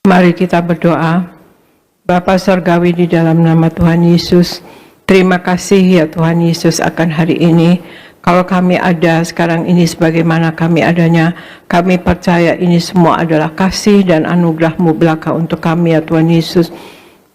Mari kita berdoa. Bapa Surgawi, di dalam nama Tuhan Yesus, terima kasih ya Tuhan Yesus akan hari ini. Kalau kami ada sekarang ini sebagaimana kami adanya, kami percaya ini semua adalah kasih dan anugerah-Mu belaka untuk kami ya Tuhan Yesus.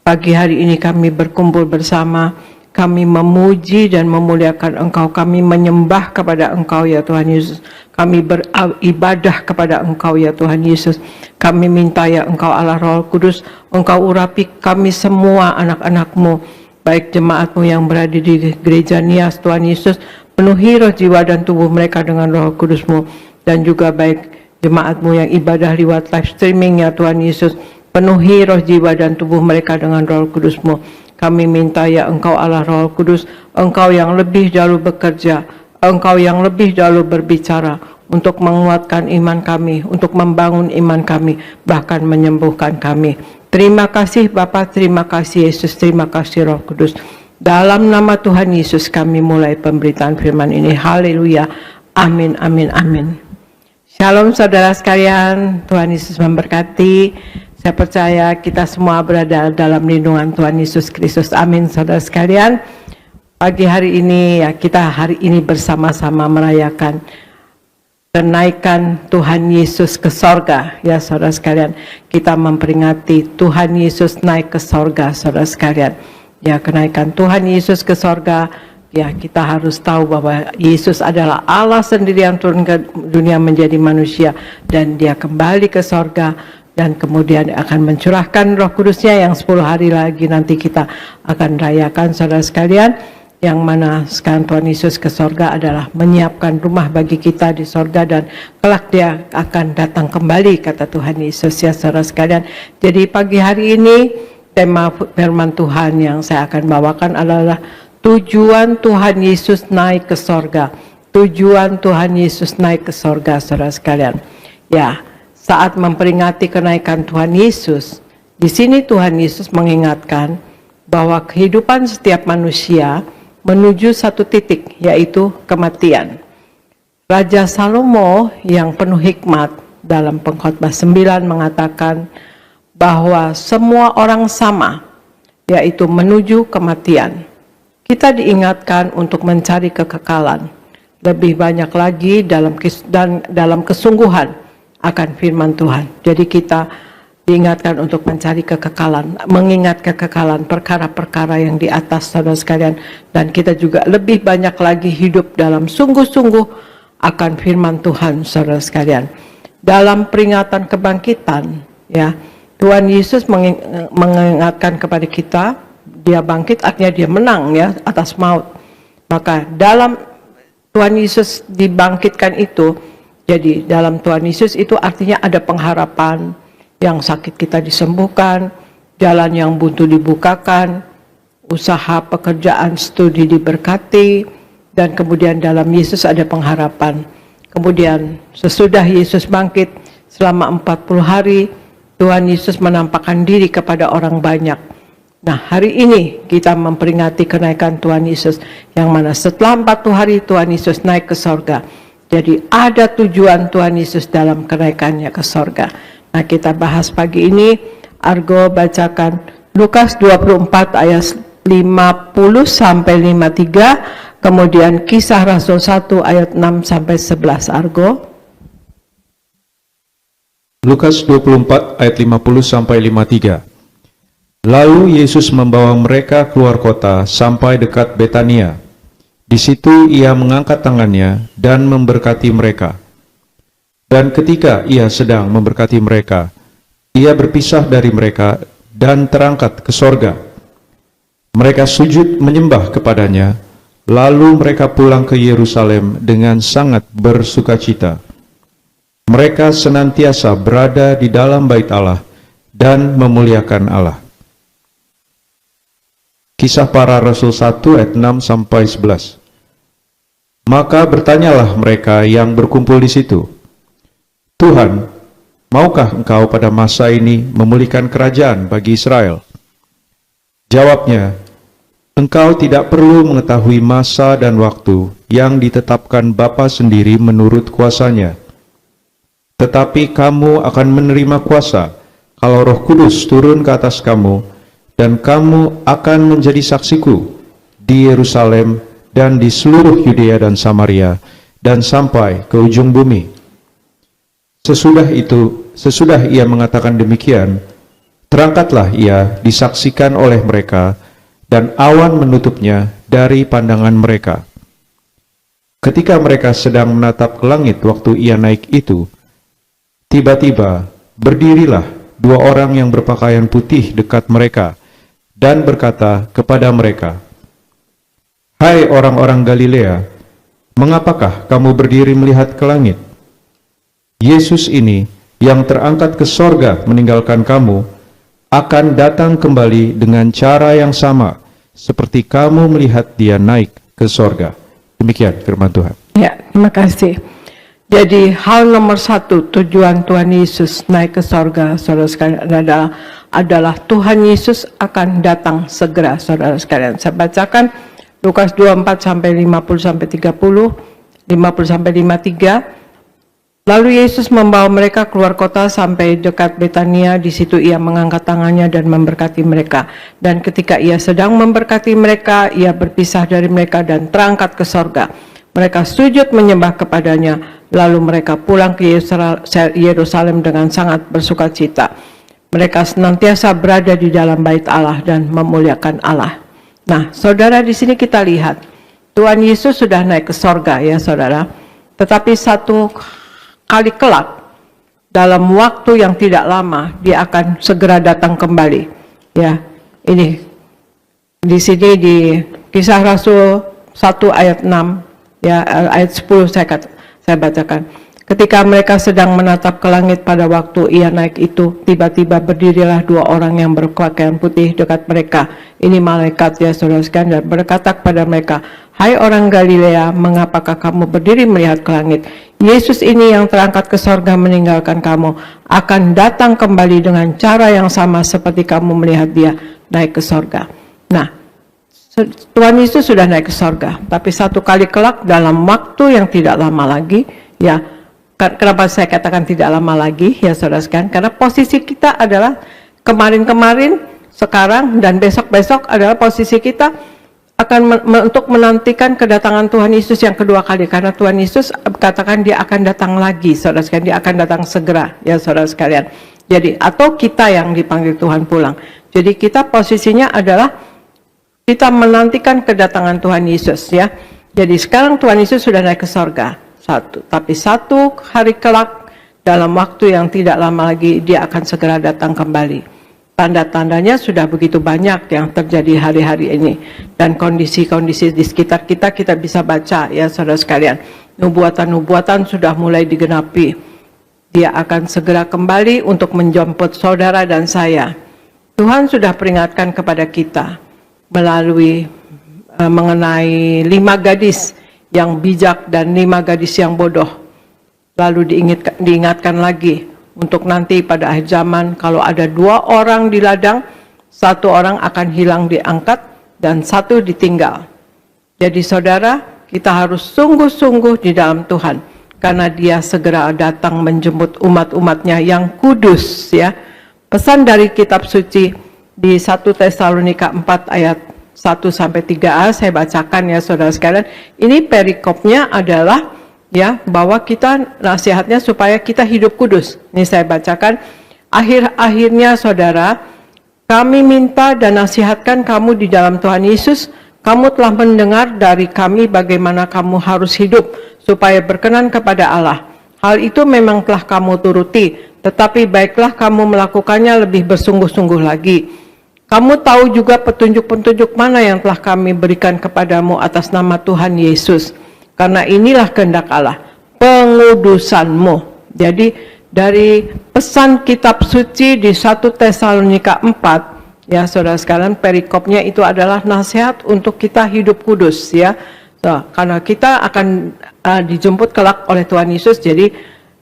Pagi hari ini kami berkumpul bersama, kami memuji dan memuliakan Engkau, kami menyembah kepada Engkau ya Tuhan Yesus, kami beribadah kepada Engkau ya Tuhan Yesus. Kami minta ya Engkau Allah Roh Kudus, Engkau urapi kami semua anak-anak-Mu, baik jemaat-Mu yang berada di gereja Nias Tuhan Yesus, penuhi roh jiwa dan tubuh mereka dengan Roh Kudus-Mu, dan juga baik jemaat-Mu yang ibadah lewat live streaming ya Tuhan Yesus, penuhi roh jiwa dan tubuh mereka dengan Roh Kudus-Mu. Kami minta ya Engkau Allah Roh Kudus, Engkau yang lebih dahulu bekerja, Engkau yang lebih dahulu berbicara untuk menguatkan iman kami, untuk membangun iman kami, bahkan menyembuhkan kami. Terima kasih Bapa, terima kasih Yesus, terima kasih Roh Kudus. Dalam nama Tuhan Yesus kami mulai pemberitaan firman ini. Haleluya. Amin, amin, amin. Shalom saudara sekalian, Tuhan Yesus memberkati. Saya percaya kita semua berada dalam lindungan Tuhan Yesus Kristus. Amin saudara sekalian. Pagi hari ini ya, kita hari ini bersama-sama merayakan kenaikan Tuhan Yesus ke sorga ya saudara sekalian. Kita memperingati Tuhan Yesus naik ke sorga saudara sekalian. Ya, kenaikan Tuhan Yesus ke sorga, ya kita harus tahu bahwa Yesus adalah Allah sendiri yang turun ke dunia menjadi manusia, dan Dia kembali ke sorga, dan kemudian akan mencurahkan Roh Kudusnya yang 10 hari lagi nanti kita akan rayakan saudara sekalian. Yang mana sekarang Tuhan Yesus ke sorga adalah menyiapkan rumah bagi kita di sorga, dan kelak Dia akan datang kembali, kata Tuhan Yesus ya saudara sekalian. Jadi pagi hari ini tema firman Tuhan yang saya akan bawakan adalah tujuan Tuhan Yesus naik ke sorga. Tujuan Tuhan Yesus naik ke sorga saudara sekalian. Ya, saat memperingati kenaikan Tuhan Yesus, di sini Tuhan Yesus mengingatkan bahwa kehidupan setiap manusia menuju satu titik, yaitu kematian. Raja Salomo yang penuh hikmat dalam Pengkhotbah 9 mengatakan bahwa semua orang sama, yaitu menuju kematian. Kita diingatkan untuk mencari kekekalan, lebih banyak lagi dalam kesungguhan akan firman Tuhan. Jadi kita diingatkan untuk mencari kekekalan, mengingat kekekalan perkara-perkara yang di atas saudara sekalian, dan kita juga lebih banyak lagi hidup dalam sungguh-sungguh akan firman Tuhan saudara sekalian. Dalam peringatan kebangkitan ya, Tuhan Yesus mengingatkan kepada kita, Dia bangkit artinya Dia menang ya atas maut. Maka dalam Tuhan Yesus dibangkitkan itu, jadi dalam Tuhan Yesus itu artinya ada pengharapan, yang sakit kita disembuhkan, jalan yang buntu dibukakan, usaha pekerjaan studi diberkati, dan kemudian dalam Yesus ada pengharapan. Kemudian sesudah Yesus bangkit selama 40 hari, Tuhan Yesus menampakkan diri kepada orang banyak. Nah, hari ini kita memperingati kenaikan Tuhan Yesus, yang mana setelah 40 hari Tuhan Yesus naik ke sorga. Jadi ada tujuan Tuhan Yesus dalam kenaikannya ke sorga. Nah, kita bahas pagi ini. Argo bacakan Lukas 24 ayat 50 sampai 53, kemudian Kisah Rasul 1 ayat 6 sampai 11. Argo. Lukas 24 ayat 50 sampai 53. Lalu Yesus membawa mereka keluar kota sampai dekat Betania. Di situ Ia mengangkat tangannya dan memberkati mereka. Dan ketika Ia sedang memberkati mereka, Ia berpisah dari mereka dan terangkat ke sorga. Mereka sujud menyembah kepadanya, lalu mereka pulang ke Yerusalem dengan sangat bersukacita. Mereka senantiasa berada di dalam bait Allah dan memuliakan Allah. Kisah Para Rasul 1 ayat 6 sampai 11. Maka bertanyalah mereka yang berkumpul di situ, Tuhan, maukah Engkau pada masa ini memulihkan kerajaan bagi Israel? Jawabnya, Engkau tidak perlu mengetahui masa dan waktu yang ditetapkan Bapa sendiri menurut kuasanya. Tetapi kamu akan menerima kuasa kalau Roh Kudus turun ke atas kamu, dan kamu akan menjadi saksiku di Yerusalem dan di seluruh Yudea dan Samaria, dan sampai ke ujung bumi. Sesudah ia mengatakan demikian, terangkatlah ia disaksikan oleh mereka, dan awan menutupnya dari pandangan mereka. Ketika mereka sedang menatap ke langit waktu ia naik itu, tiba-tiba berdirilah dua orang yang berpakaian putih dekat mereka, dan berkata kepada mereka, "Hai orang-orang Galilea, mengapakah kamu berdiri melihat ke langit? Yesus ini yang terangkat ke sorga meninggalkan kamu, akan datang kembali dengan cara yang sama, seperti kamu melihat dia naik ke sorga." Demikian firman Tuhan. Ya, terima kasih. Jadi hal nomor satu tujuan Tuhan Yesus naik ke sorga, saudara sekalian, adalah Tuhan Yesus akan datang segera, saudara sekalian. Saya bacakan Lukas 24 sampai 50 sampai 30, 50 sampai 53. Lalu Yesus membawa mereka keluar kota sampai dekat Betania. Di situ ia mengangkat tangannya dan memberkati mereka. Dan ketika ia sedang memberkati mereka, ia berpisah dari mereka dan terangkat ke sorga. Mereka sujud menyembah kepadanya, lalu mereka pulang ke Yerusalem dengan sangat bersukacita. Mereka senantiasa berada di dalam bait Allah dan memuliakan Allah. Nah, saudara, di sini kita lihat Tuhan Yesus sudah naik ke sorga, ya saudara. Tetapi satu kali kelak, dalam waktu yang tidak lama, dia akan segera datang kembali. Ya, ini di sini di Kisah Rasul 1 ayat 6. Ya, ayat 10 saya bacakan. Ketika mereka sedang menatap ke langit pada waktu ia naik itu, tiba-tiba berdirilah dua orang yang berpakaian putih dekat mereka. Ini malaikat, ya saudara sekalian, dan berkata kepada mereka, "Hai orang Galilea, mengapakah kamu berdiri melihat ke langit? Yesus ini yang terangkat ke sorga meninggalkan kamu, akan datang kembali dengan cara yang sama seperti kamu melihat dia naik ke sorga." Nah, Tuhan Yesus sudah naik ke sorga, tapi satu kali kelak dalam waktu yang tidak lama lagi, ya, kenapa saya katakan tidak lama lagi, ya saudara sekalian, karena posisi kita adalah kemarin-kemarin, sekarang, dan besok-besok adalah posisi kita akan untuk menantikan kedatangan Tuhan Yesus yang kedua kali, karena Tuhan Yesus katakan dia akan datang lagi, saudara sekalian, dia akan datang segera, ya saudara sekalian. Jadi, atau kita yang dipanggil Tuhan pulang. Jadi kita posisinya adalah kita menantikan kedatangan Tuhan Yesus, ya. Jadi sekarang Tuhan Yesus sudah naik ke sorga, tapi satu hari kelak dalam waktu yang tidak lama lagi dia akan segera datang kembali. Tanda-tandanya sudah begitu banyak yang terjadi hari-hari ini, dan kondisi-kondisi di sekitar kita bisa baca, ya saudara sekalian. Nubuatan-nubuatan sudah mulai digenapi. Dia akan segera kembali untuk menjemput saudara dan saya. Tuhan sudah peringatkan kepada kita melalui mengenai 5 gadis yang bijak dan 5 gadis yang bodoh. Lalu diingatkan lagi untuk nanti pada akhir zaman, kalau ada 2 orang di ladang, 1 orang akan hilang diangkat dan 1 ditinggal. Jadi saudara, kita harus sungguh-sungguh di dalam Tuhan, karena dia segera datang menjemput umat-umatnya yang kudus, ya. Pesan dari kitab suci di 1 Tesalonika 4 ayat 1 sampai 3a saya bacakan, ya saudara sekalian. Ini perikopnya adalah, ya, bahwa kita nasihatnya supaya kita hidup kudus. Ini saya bacakan. Akhir-akhirnya saudara, kami minta dan nasihatkan kamu di dalam Tuhan Yesus. Kamu telah mendengar dari kami bagaimana kamu harus hidup supaya berkenan kepada Allah. Hal itu memang telah kamu turuti, tetapi baiklah kamu melakukannya lebih bersungguh-sungguh lagi. Kamu tahu juga petunjuk-petunjuk mana yang telah kami berikan kepadamu atas nama Tuhan Yesus. Karena inilah kehendak Allah, pengudusanmu. Jadi dari pesan kitab suci di 1 Tesalonika 4, ya saudara sekalian, perikopnya itu adalah nasihat untuk kita hidup kudus, ya. Karena kita akan dijemput kelak oleh Tuhan Yesus, jadi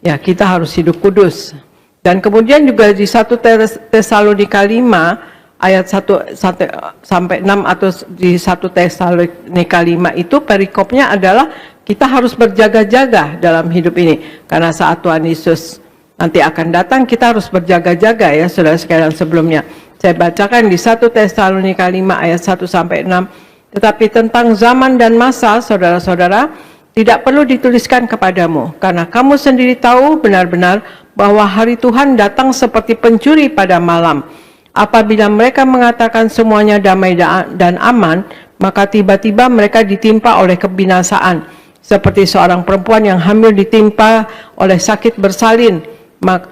ya kita harus hidup kudus. Dan kemudian juga di 1 Tesalonika 5 ayat 1 sampai 6 atau di 1 Tesalonika 5 itu perikopnya adalah kita harus berjaga-jaga dalam hidup ini. Karena saat Tuhan Yesus nanti akan datang, kita harus berjaga-jaga ya saudara sekalian. Sebelumnya saya bacakan di 1 Tesalonika 5 ayat 1 sampai 6. Tetapi tentang zaman dan masa, saudara-saudara, tidak perlu dituliskan kepadamu, karena kamu sendiri tahu benar-benar bahwa hari Tuhan datang seperti pencuri pada malam. Apabila mereka mengatakan semuanya damai dan aman, maka tiba-tiba mereka ditimpa oleh kebinasaan, seperti seorang perempuan yang hamil ditimpa oleh sakit bersalin.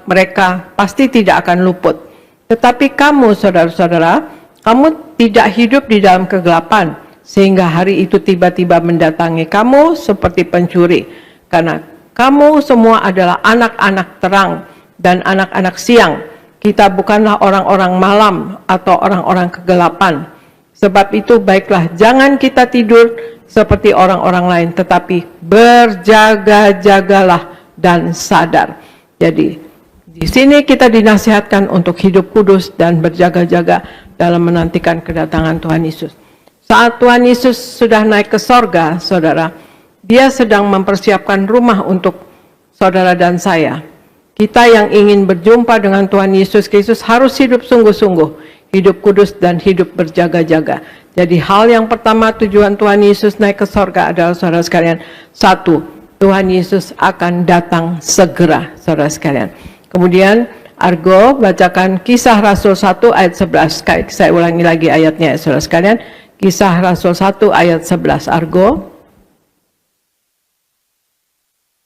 Mereka pasti tidak akan luput. Tetapi kamu, saudara-saudara, kamu tidak hidup di dalam kegelapan, sehingga hari itu tiba-tiba mendatangi kamu seperti pencuri. Karena kamu semua adalah anak-anak terang dan anak-anak siang. Kita bukanlah orang-orang malam atau orang-orang kegelapan. Sebab itu baiklah jangan kita tidur seperti orang-orang lain, tetapi berjaga-jagalah dan sadar. Jadi di sini kita dinasihatkan untuk hidup kudus dan berjaga-jaga dalam menantikan kedatangan Tuhan Yesus. Saat Tuhan Yesus sudah naik ke sorga, saudara, dia sedang mempersiapkan rumah untuk saudara dan saya. Kita yang ingin berjumpa dengan Tuhan Yesus Kristus harus hidup sungguh-sungguh, hidup kudus dan hidup berjaga-jaga. Jadi hal yang pertama tujuan Tuhan Yesus naik ke sorga adalah saudara sekalian, satu, Tuhan Yesus akan datang segera, saudara sekalian. Kemudian Argo bacakan Kisah Rasul 1 ayat 11. Saya ulangi lagi ayatnya, saudara sekalian. Kisah Rasul 1 ayat 11, Argo.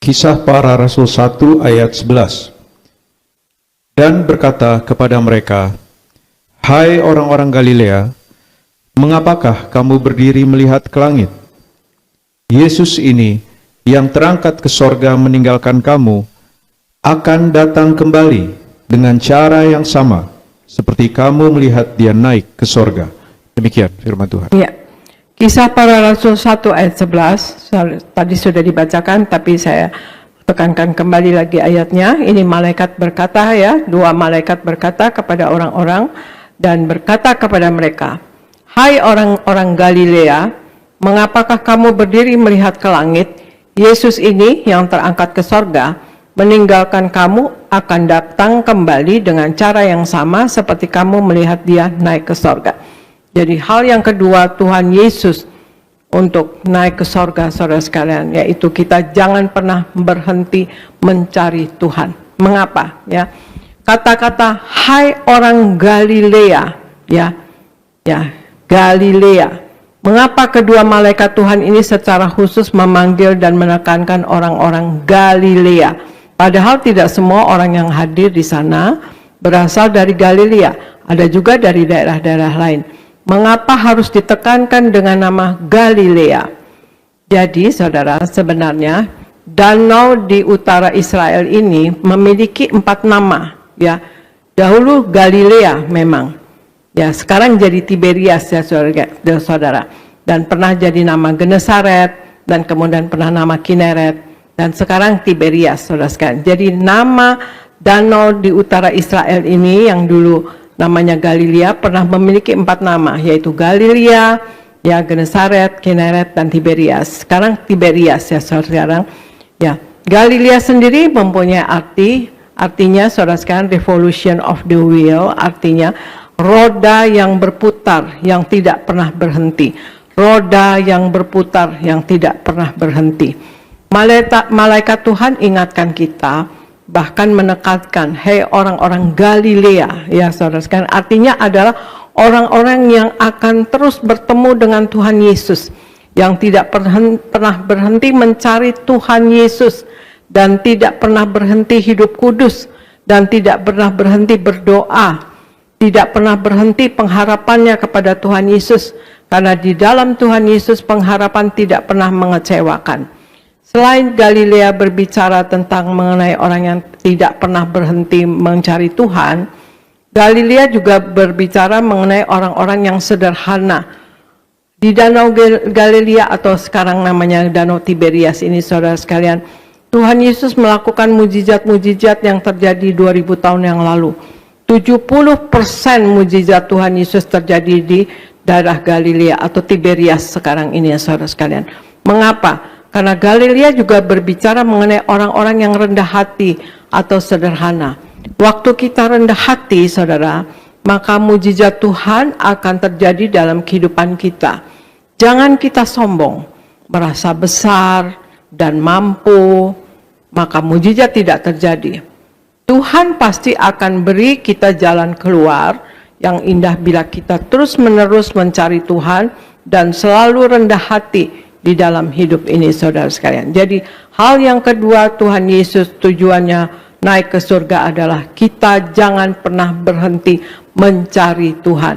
Kisah para Rasul 1 ayat 11. Dan berkata kepada mereka, "Hai orang-orang Galilea, mengapakah kamu berdiri melihat ke langit? Yesus ini yang terangkat ke sorga meninggalkan kamu, akan datang kembali dengan cara yang sama, seperti kamu melihat dia naik ke sorga." Demikian firman Tuhan. Ya. Kisah para Rasul 1 ayat 11, tadi sudah dibacakan, tapi saya tekankan kembali lagi ayatnya. Ini malaikat berkata ya, dua malaikat berkata kepada orang-orang dan berkata kepada mereka, "Hai orang-orang Galilea, mengapakah kamu berdiri melihat ke langit? Yesus ini yang terangkat ke sorga, meninggalkan kamu, akan datang kembali dengan cara yang sama seperti kamu melihat dia naik ke sorga." Jadi hal yang kedua Tuhan Yesus untuk naik ke sorga, saudara sekalian, yaitu kita jangan pernah berhenti mencari Tuhan. Mengapa? Ya, kata-kata "Hai orang Galilea", ya Galilea. Mengapa kedua malaikat Tuhan ini secara khusus memanggil dan menekankan orang-orang Galilea? Padahal tidak semua orang yang hadir di sana berasal dari Galilea, ada juga dari daerah-daerah lain. Mengapa harus ditekankan dengan nama Galilea? Jadi saudara, sebenarnya danau di utara Israel ini memiliki 4 nama. Ya, dahulu Galilea memang. Ya, sekarang jadi Tiberias ya saudara. Dan pernah jadi nama Genesaret, dan kemudian pernah nama Kineret, dan sekarang Tiberias, saudara sekalian. Jadi nama danau di utara Israel ini yang dulu namanya Galilea pernah memiliki 4 nama, yaitu Galilea, ya Genesaret, Kineret, dan Tiberias. Sekarang Tiberias ya sekarang. Ya, Galilea sendiri mempunyai artinya saudara sekalian revolution of the wheel, artinya roda yang berputar yang tidak pernah berhenti. Roda yang berputar yang tidak pernah berhenti. Malaikat Tuhan ingatkan kita, bahkan menekankan, "Hei orang-orang Galilea", ya saudara sekalian, artinya adalah orang-orang yang akan terus bertemu dengan Tuhan Yesus, yang tidak pernah berhenti mencari Tuhan Yesus, dan tidak pernah berhenti hidup kudus, dan tidak pernah berhenti berdoa, tidak pernah berhenti pengharapannya kepada Tuhan Yesus, karena di dalam Tuhan Yesus pengharapan tidak pernah mengecewakan. Selain Galilea berbicara tentang mengenai orang yang tidak pernah berhenti mencari Tuhan, Galilea juga berbicara mengenai orang-orang yang sederhana. Di Danau Galilea atau sekarang namanya Danau Tiberias ini, saudara sekalian, Tuhan Yesus melakukan mujizat-mujizat yang terjadi 2000 tahun yang lalu. 70% mujizat Tuhan Yesus terjadi di daerah Galilea atau Tiberias sekarang ini ya saudara sekalian. Mengapa? Karena Galilea juga berbicara mengenai orang-orang yang rendah hati, atau sederhana. Waktu kita rendah hati, saudara, maka mujizat Tuhan akan terjadi dalam kehidupan kita. Jangan kita sombong, merasa besar dan mampu, maka mujizat tidak terjadi. Tuhan pasti akan beri kita jalan keluar yang indah bila kita terus-menerus mencari Tuhan dan selalu rendah hati di dalam hidup ini, saudara sekalian. Jadi hal yang kedua, Tuhan Yesus tujuannya naik ke surga adalah kita jangan pernah berhenti mencari Tuhan.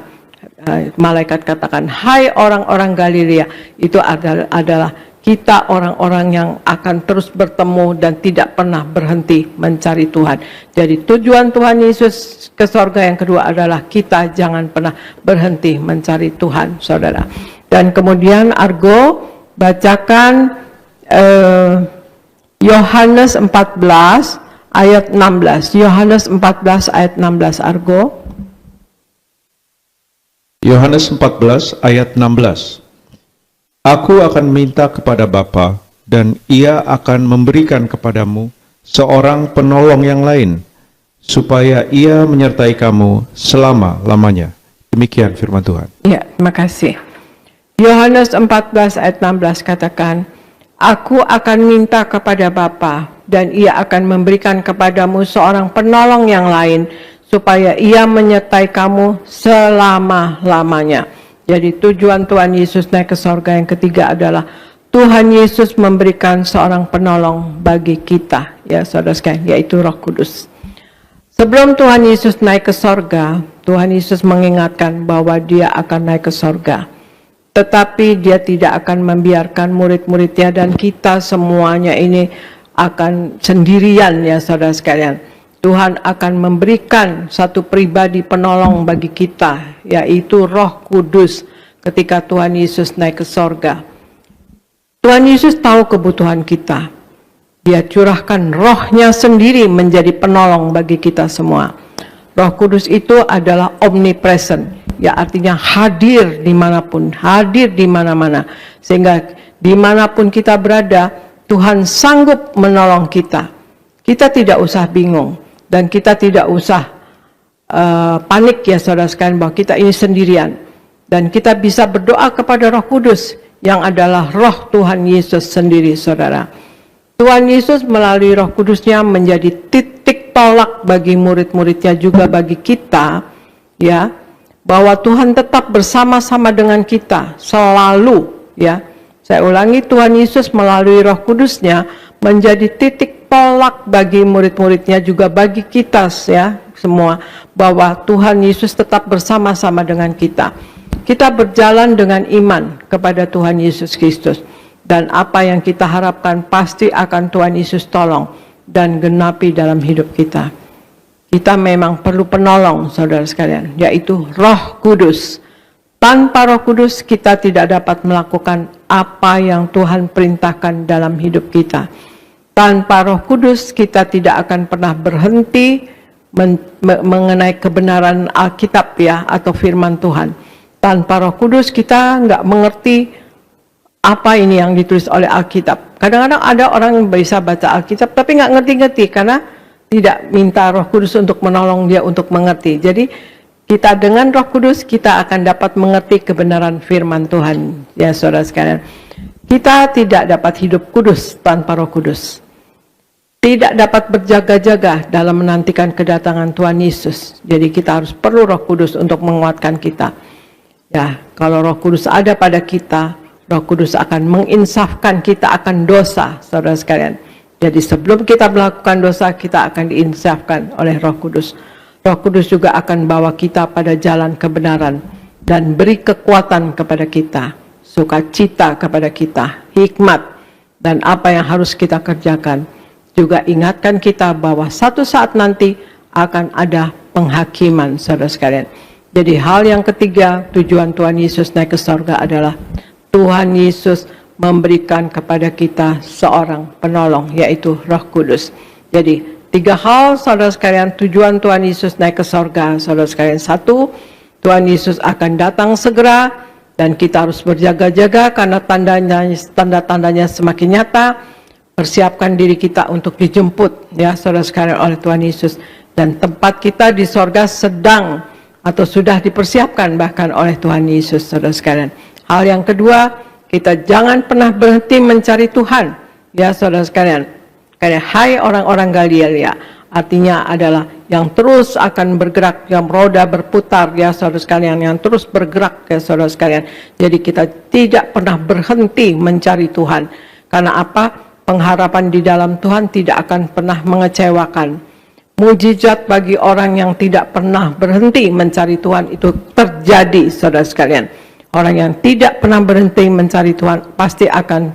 Malaikat katakan, hai orang-orang Galilea, itu adalah kita orang-orang yang akan terus bertemu dan tidak pernah berhenti mencari Tuhan. Jadi tujuan Tuhan Yesus ke surga yang kedua adalah kita jangan pernah berhenti mencari Tuhan, saudara. Dan kemudian Argo bacakan Yohanes 14 ayat 16. Yohanes 14 ayat 16, Argo. Yohanes 14 ayat 16. Aku akan minta kepada Bapa, dan Ia akan memberikan kepadamu seorang penolong yang lain, supaya Ia menyertai kamu selama-lamanya. Demikian firman Tuhan. Ya, terima kasih. Yohanes 14 ayat 16 katakan, Aku akan minta kepada Bapa, dan Ia akan memberikan kepadamu seorang penolong yang lain, supaya Ia menyertai kamu selama-lamanya. Jadi tujuan Tuhan Yesus naik ke sorga yang ketiga adalah Tuhan Yesus memberikan seorang penolong bagi kita, ya saudara sekalian, yaitu Roh Kudus. Sebelum Tuhan Yesus naik ke sorga, Tuhan Yesus mengingatkan bahwa Dia akan naik ke sorga. Tetapi Dia tidak akan membiarkan murid-muridnya dan kita semuanya ini akan sendirian, ya saudara sekalian. Tuhan akan memberikan satu pribadi penolong bagi kita, yaitu Roh Kudus ketika Tuhan Yesus naik ke sorga. Tuhan Yesus tahu kebutuhan kita. Dia curahkan rohnya sendiri menjadi penolong bagi kita semua. Roh Kudus itu adalah omnipresent, ya artinya hadir dimanapun, hadir di mana-mana. Sehingga dimanapun kita berada, Tuhan sanggup menolong kita. Kita tidak usah bingung. Dan kita tidak usah panik, ya saudara sekalian, bahwa kita ini sendirian. Dan kita bisa berdoa kepada Roh Kudus yang adalah Roh Tuhan Yesus sendiri, saudara. Tuhan Yesus melalui Roh Kudusnya menjadi titik tolak bagi murid-muridnya, juga bagi kita, ya, bahwa Tuhan tetap bersama-sama dengan kita selalu, ya. Saya ulangi, Tuhan Yesus melalui Roh Kudusnya menjadi titik tolak bagi murid-muridnya, juga bagi kita, ya semua, bahwa Tuhan Yesus tetap bersama-sama dengan kita. Kita berjalan dengan iman kepada Tuhan Yesus Kristus, dan apa yang kita harapkan pasti akan Tuhan Yesus tolong dan genapi dalam hidup kita. Kita memang perlu penolong, saudara sekalian, yaitu Roh Kudus. Tanpa Roh Kudus kita tidak dapat melakukan apa yang Tuhan perintahkan dalam hidup kita. Tanpa Roh Kudus kita tidak akan pernah berhenti mengenai kebenaran Alkitab, ya, atau firman Tuhan. Tanpa Roh Kudus kita nggak mengerti apa ini yang ditulis oleh Alkitab. Kadang-kadang ada orang yang bisa baca Alkitab tapi nggak ngerti-ngerti karena tidak minta Roh Kudus untuk menolong dia untuk mengerti. Jadi kita dengan Roh Kudus kita akan dapat mengerti kebenaran firman Tuhan, ya saudara sekalian. Kita tidak dapat hidup kudus tanpa Roh Kudus. Tidak dapat berjaga-jaga dalam menantikan kedatangan Tuhan Yesus. Jadi kita harus perlu Roh Kudus untuk menguatkan kita. Ya, kalau Roh Kudus ada pada kita, Roh Kudus akan menginsafkan kita akan dosa, saudara sekalian. Jadi sebelum kita melakukan dosa, kita akan diinsafkan oleh Roh Kudus. Roh Kudus juga akan bawa kita pada jalan kebenaran dan beri kekuatan kepada kita, sukacita kepada kita, hikmat, dan apa yang harus kita kerjakan. Juga ingatkan kita bahwa satu saat nanti akan ada penghakiman, saudara sekalian. Jadi hal yang ketiga, tujuan Tuhan Yesus naik ke surga adalah Tuhan Yesus memberikan kepada kita seorang penolong, yaitu Roh Kudus. Jadi 3 hal, saudara sekalian, tujuan Tuhan Yesus naik ke surga, saudara sekalian. 1, Tuhan Yesus akan datang segera dan kita harus berjaga-jaga karena tanda-tandanya semakin nyata. persiapkan diri kita untuk dijemput, ya saudara sekalian, oleh Tuhan Yesus. Dan tempat kita di sorga sedang atau sudah dipersiapkan bahkan oleh Tuhan Yesus, saudara sekalian. Hal yang kedua, kita jangan pernah berhenti mencari Tuhan, ya saudara sekalian. Karena hai orang-orang Galilea, artinya adalah yang terus akan bergerak, yang roda berputar, ya saudara sekalian, yang terus bergerak, ya saudara sekalian. Jadi kita tidak pernah berhenti mencari Tuhan. Karena apa? Pengharapan di dalam Tuhan tidak akan pernah mengecewakan. Mujizat bagi orang yang tidak pernah berhenti mencari Tuhan itu terjadi, saudara sekalian. Orang yang tidak pernah berhenti mencari Tuhan pasti akan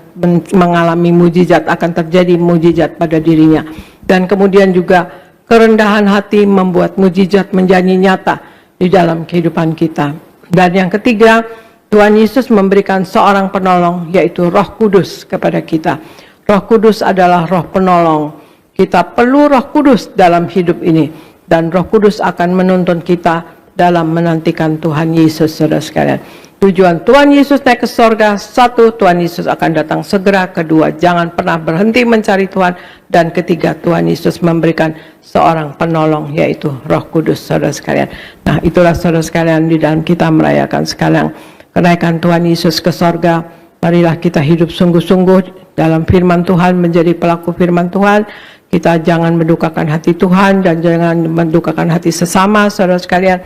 mengalami mujizat, akan terjadi mujizat pada dirinya. Dan kemudian juga kerendahan hati membuat mujizat menjadi nyata di dalam kehidupan kita. Dan yang ketiga, Tuhan Yesus memberikan seorang penolong, yaitu Roh Kudus kepada kita. Roh Kudus adalah roh penolong. Kita perlu Roh Kudus dalam hidup ini, dan Roh Kudus akan menuntun kita dalam menantikan Tuhan Yesus, saudara sekalian. Tujuan Tuhan Yesus naik ke sorga, satu, Tuhan Yesus akan datang segera. Kedua, jangan pernah berhenti mencari Tuhan. Dan ketiga, Tuhan Yesus memberikan seorang penolong, yaitu Roh Kudus, saudara sekalian. Nah, itulah saudara sekalian, di dalam kita merayakan sekarang kenaikan Tuhan Yesus ke sorga. Marilah kita hidup sungguh-sungguh dalam firman Tuhan, menjadi pelaku firman Tuhan. Kita jangan mendukakan hati Tuhan dan jangan mendukakan hati sesama, saudara sekalian.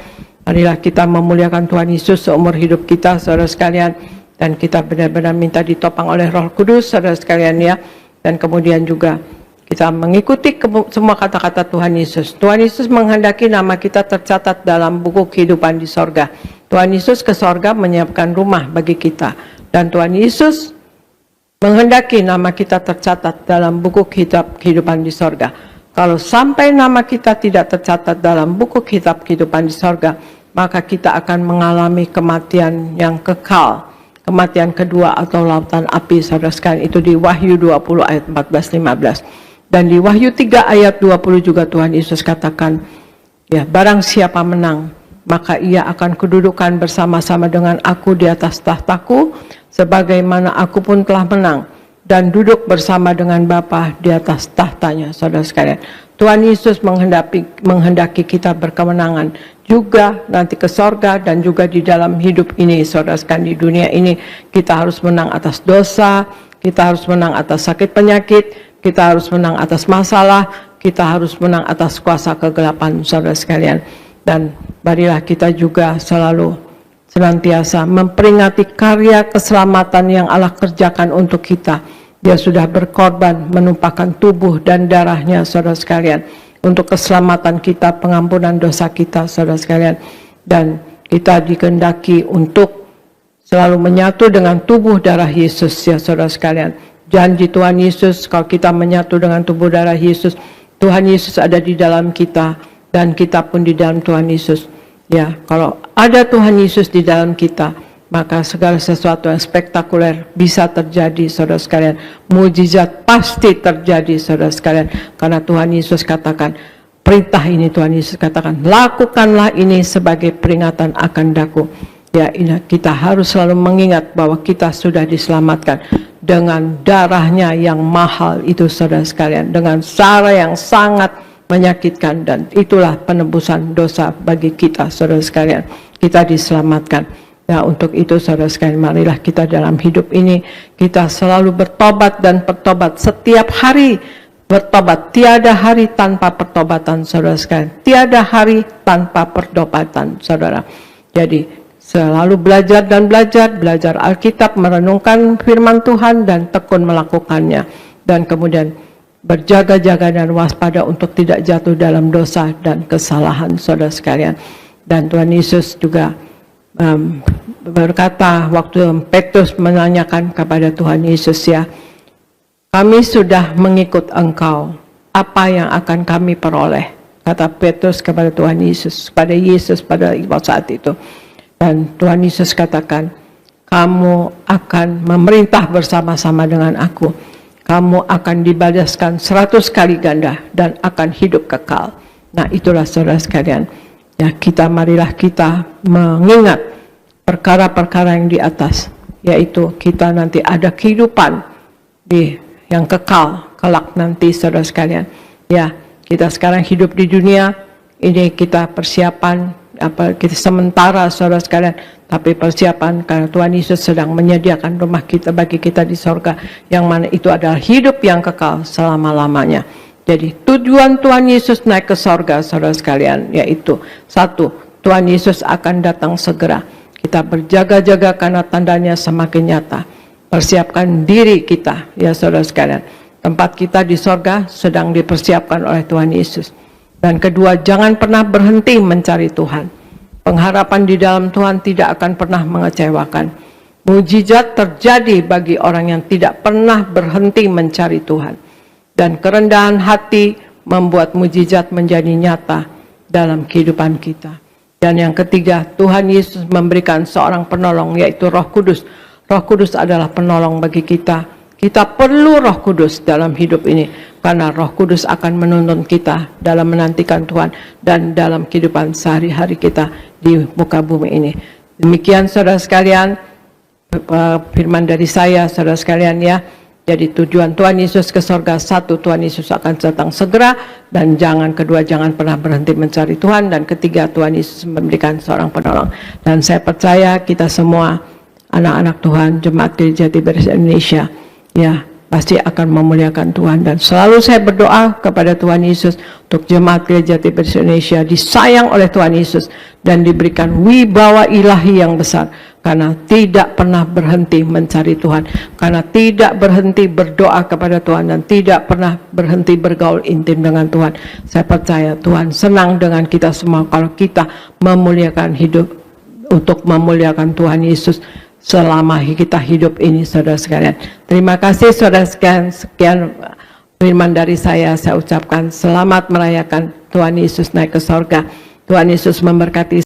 Marilah kita memuliakan Tuhan Yesus seumur hidup kita, saudara sekalian. Dan kita benar-benar minta ditopang oleh Roh Kudus, saudara sekalian, ya. Dan kemudian juga kita mengikuti semua kata-kata Tuhan Yesus. Tuhan Yesus menghendaki nama kita tercatat dalam buku kehidupan di sorga. Tuhan Yesus ke sorga menyiapkan rumah bagi kita. Dan Tuhan Yesus menghendaki nama kita tercatat dalam buku kitab kehidupan di sorga. Kalau sampai nama kita tidak tercatat dalam buku kitab kehidupan di sorga, maka kita akan mengalami kematian yang kekal. Kematian kedua atau lautan api, saudara sekalian. Itu di Wahyu 20 ayat 14-15. Dan di Wahyu 3 ayat 20 juga Tuhan Yesus katakan, ya, barang siapa menang, maka ia akan kedudukan bersama-sama dengan aku di atas tahtaku, sebagaimana aku pun telah menang dan duduk bersama dengan Bapa di atas tahtanya, saudara sekalian. Tuhan Yesus menghendaki kita berkemenangan juga nanti ke sorga dan juga di dalam hidup ini, saudara sekalian. Di dunia ini kita harus menang atas dosa, kita harus menang atas sakit penyakit, kita harus menang atas masalah, kita harus menang atas kuasa kegelapan, saudara sekalian. Dan marilah kita juga selalu senantiasa memperingati karya keselamatan yang Allah kerjakan untuk kita. Dia sudah berkorban menumpahkan tubuh dan darahnya, saudara sekalian, untuk keselamatan kita, pengampunan dosa kita, saudara sekalian. Dan kita dikehendaki untuk selalu menyatu dengan tubuh darah Yesus, ya saudara sekalian. Janji Tuhan Yesus, kalau kita menyatu dengan tubuh darah Yesus, Tuhan Yesus ada di dalam kita dan kita pun di dalam Tuhan Yesus. Ya, kalau ada Tuhan Yesus di dalam kita, maka segala sesuatu yang spektakuler bisa terjadi, saudara sekalian. Mujizat pasti terjadi, saudara sekalian. Karena Tuhan Yesus katakan, perintah ini Tuhan Yesus katakan, lakukanlah ini sebagai peringatan akan daku. Ya, kita harus selalu mengingat bahwa kita sudah diselamatkan dengan darahnya yang mahal itu, saudara sekalian. Dengan cara yang sangat menyakitkan, dan itulah penebusan dosa bagi kita, saudara sekalian. Kita diselamatkan. Nah, untuk itu saudara sekalian, marilah kita dalam hidup ini kita selalu bertobat dan bertobat setiap hari. Bertobat, tiada hari tanpa pertobatan, saudara sekalian. Tiada hari tanpa pertobatan, saudara. Jadi selalu belajar dan belajar Alkitab, merenungkan firman Tuhan dan tekun melakukannya. Dan kemudian berjaga-jaga dan waspada untuk tidak jatuh dalam dosa dan kesalahan, saudara sekalian. Dan Tuhan Yesus juga berkata waktu Petrus menanyakan kepada Tuhan Yesus, ya, kami sudah mengikut Engkau, apa yang akan kami peroleh? Kata Petrus kepada Tuhan Yesus, pada Yesus pada saat itu. Dan Tuhan Yesus katakan, kamu akan memerintah bersama-sama dengan aku. Kamu akan dibalaskan 100 kali ganda dan akan hidup kekal. Nah, itulah saudara sekalian. Ya, marilah kita mengingat perkara-perkara yang di atas, yaitu kita nanti ada kehidupan di yang kekal kelak nanti, saudara sekalian. Ya, kita sekarang hidup di dunia ini, kita persiapan kita sementara, saudara sekalian, tapi persiapan karena Tuhan Yesus sedang menyediakan rumah kita bagi kita di sorga, yang mana itu adalah hidup yang kekal selama-lamanya. Jadi tujuan Tuhan Yesus naik ke sorga, saudara sekalian, yaitu satu, Tuhan Yesus akan datang segera. Kita berjaga-jaga karena tandanya semakin nyata. Persiapkan diri kita, ya saudara sekalian. Tempat kita di sorga sedang dipersiapkan oleh Tuhan Yesus. Dan kedua, jangan pernah berhenti mencari Tuhan. Pengharapan di dalam Tuhan tidak akan pernah mengecewakan. Mujizat terjadi bagi orang yang tidak pernah berhenti mencari Tuhan. Dan kerendahan hati membuat mujizat menjadi nyata dalam kehidupan kita. Dan yang ketiga, Tuhan Yesus memberikan seorang penolong, yaitu Roh Kudus. Roh Kudus adalah penolong bagi kita. Kita perlu Roh Kudus dalam hidup ini, karena Roh Kudus akan menuntun kita dalam menantikan Tuhan dan dalam kehidupan sehari-hari kita di muka bumi ini. Demikian saudara sekalian, firman dari saya, saudara sekalian, ya. Jadi tujuan Tuhan Yesus ke sorga, satu, Tuhan Yesus akan datang segera, dan kedua, jangan pernah berhenti mencari Tuhan, dan ketiga, Tuhan Yesus memberikan seorang penolong. Dan saya percaya kita semua anak-anak Tuhan, Jemaat Gereja Tiberias Indonesia, ya, pasti akan memuliakan Tuhan. Dan selalu saya berdoa kepada Tuhan Yesus untuk Jemaat Gereja Tiberias Indonesia disayang oleh Tuhan Yesus dan diberikan wibawa ilahi yang besar, karena tidak pernah berhenti mencari Tuhan, karena tidak berhenti berdoa kepada Tuhan, dan tidak pernah berhenti bergaul intim dengan Tuhan. Saya percaya Tuhan senang dengan kita semua kalau kita memuliakan hidup untuk memuliakan Tuhan Yesus selama kita hidup ini, saudara sekalian. Terima kasih saudara sekalian. Sekian firman dari saya ucapkan selamat merayakan Tuhan Yesus naik ke sorga. Tuhan Yesus memberkati.